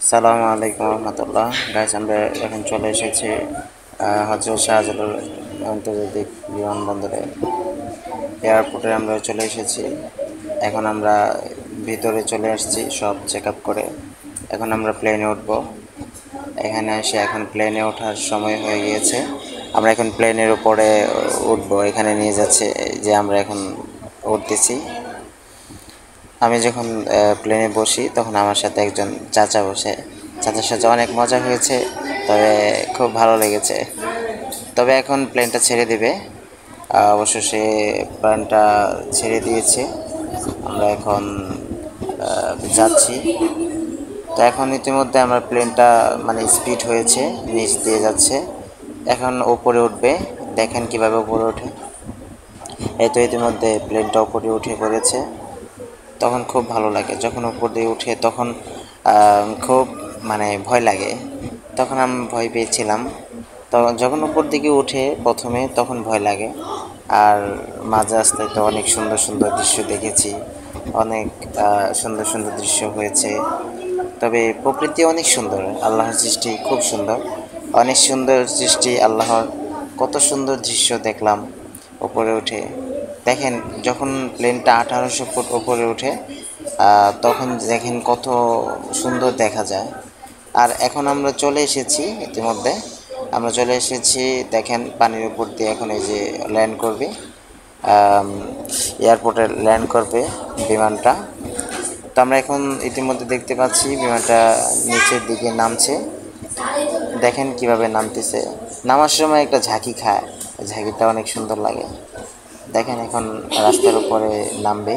সালামু আলাইকুম রহমতুল্লাহ। গাইস, আমরা এখন চলে এসেছি হজরত শাহজালাল আন্তর্জাতিক বিমানবন্দরে, এয়ারপোর্টে আমরা চলে এসেছি। এখন আমরা ভিতরে চলে আসছি সব চেক আপ করে। এখন আমরা প্লেনে উঠবো। এখানে এসে এখন প্লেনে ওঠার সময় হয়ে গিয়েছে। আমরা এখন প্লেনের উপরে উঠবো। এখানে নিয়ে যাচ্ছে যে আমরা এখন উঠতেছি। আমি যখন প্লেনে বসি তখন আমার সাথে একজন চাচা বসে। চাচার সাথে অনেক মজা হয়েছে, তবে খুব ভালো লেগেছে। তবে এখন প্লেনটা ছেড়ে দিবে। অবশ্য সে প্লেনটা ছেড়ে দিয়েছে। আমরা এখন যাচ্ছি। তো এখন ইতিমধ্যে আমার প্লেনটা মানে স্পিড হয়েছে, নিচ দিয়ে যাচ্ছে। এখন উপরে উঠবে। দেখেন কিভাবে উপরে ওঠে। এই তো ইতিমধ্যে প্লেনটা উপরে উঠে পড়েছে। তখন খুব ভালো লাগে যখন উপর দিয়ে উঠে, তখন খুব মানে ভয় লাগে। তখন আমি ভয় পেয়েছিলাম। তো যখন উপর দিকে উঠে প্রথমে তখন ভয় লাগে, আর মাঝে রাস্তায় তো অনেক সুন্দর সুন্দর দৃশ্য দেখেছি। অনেক সুন্দর সুন্দর দৃশ্য হয়েছে। তবে প্রকৃতি অনেক সুন্দর, আল্লাহর সৃষ্টি খুব সুন্দর। অনেক সুন্দর সৃষ্টি আল্লাহর। কত সুন্দর দৃশ্য দেখলাম উপরে উঠে। দেখেন, যখন প্লেনটা 1800 ফুট উপরে ওঠে তখন দেখেন কত সুন্দর দেখা যায়। আর এখন আমরা চলে এসেছি ইতিমধ্যে। আমরা চলে এসেছি, দেখেন পানির উপর দিয়ে এখন এই যে ল্যান্ড করবে, এয়ারপোর্টে ল্যান্ড করবে বিমানটা। তো আমরা এখন ইতিমধ্যে দেখতে পাচ্ছি বিমানটা নিচের দিকে নামছে। দেখেন কিভাবে নামতেছে। নামার সময় একটা ঝাঁকি খায়, ঝাঁকিটা অনেক সুন্দর লাগে। দেখেন এখন রাস্তার উপরে নামবে।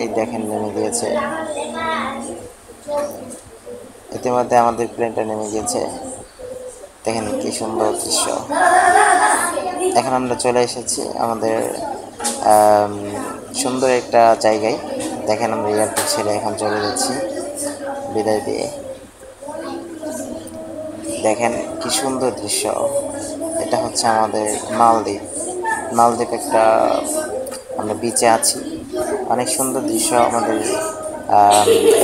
এই দেখেন নেমে গিয়েছে। ইতিমধ্যে আমাদের প্লেনটা নেমে গিয়েছে। দেখেন কি সুন্দর দৃশ্য। এখন আমরা চলে এসেছি আমাদের সুন্দর একটা জায়গায়। দেখেন আমরা এয়ারপোর্ট ছেড়ে এখন চলে যাচ্ছি বিদায় দিয়ে। দেখেন কি সুন্দর দৃশ্য। এটা হচ্ছে আমাদের মালদ্বীপ। মালদ্বীপ একটা, আমরা বিচে আছি। অনেক সুন্দর দৃশ্য আমাদের।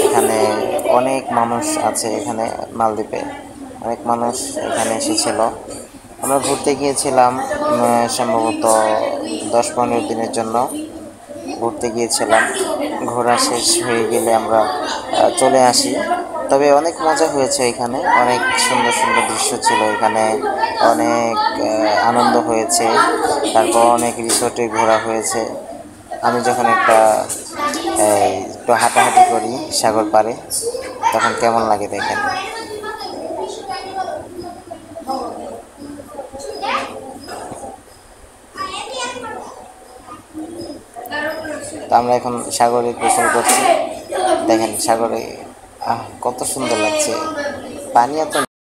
এখানে অনেক মানুষ আছে, এখানে মালদ্বীপে অনেক মানুষ এখানে এসেছিল। আমরা ঘুরতে গিয়েছিলাম সম্ভবত 10-15 দিনের জন্য ঘুরতে গিয়েছিলাম। ঘোরা শেষ হয়ে গেলে আমরা চলে আসি। তবে অনেক মজা হয়েছে এখানে, অনেক সুন্দর সুন্দর দৃশ্য ছিল এখানে। অনেক আনন্দ হয়েছে। তারপর অনেক রিসোর্টে ঘোরা হয়েছে। আমি যখন একটু হাঁটাহাঁটি করি সাগর পাড়ে, তখন কেমন লাগে দেখেন। তো আমরা এখন সাগরে গোসল করছি। দেখেন সাগরে কত সুন্দর লাগছে। পানি এত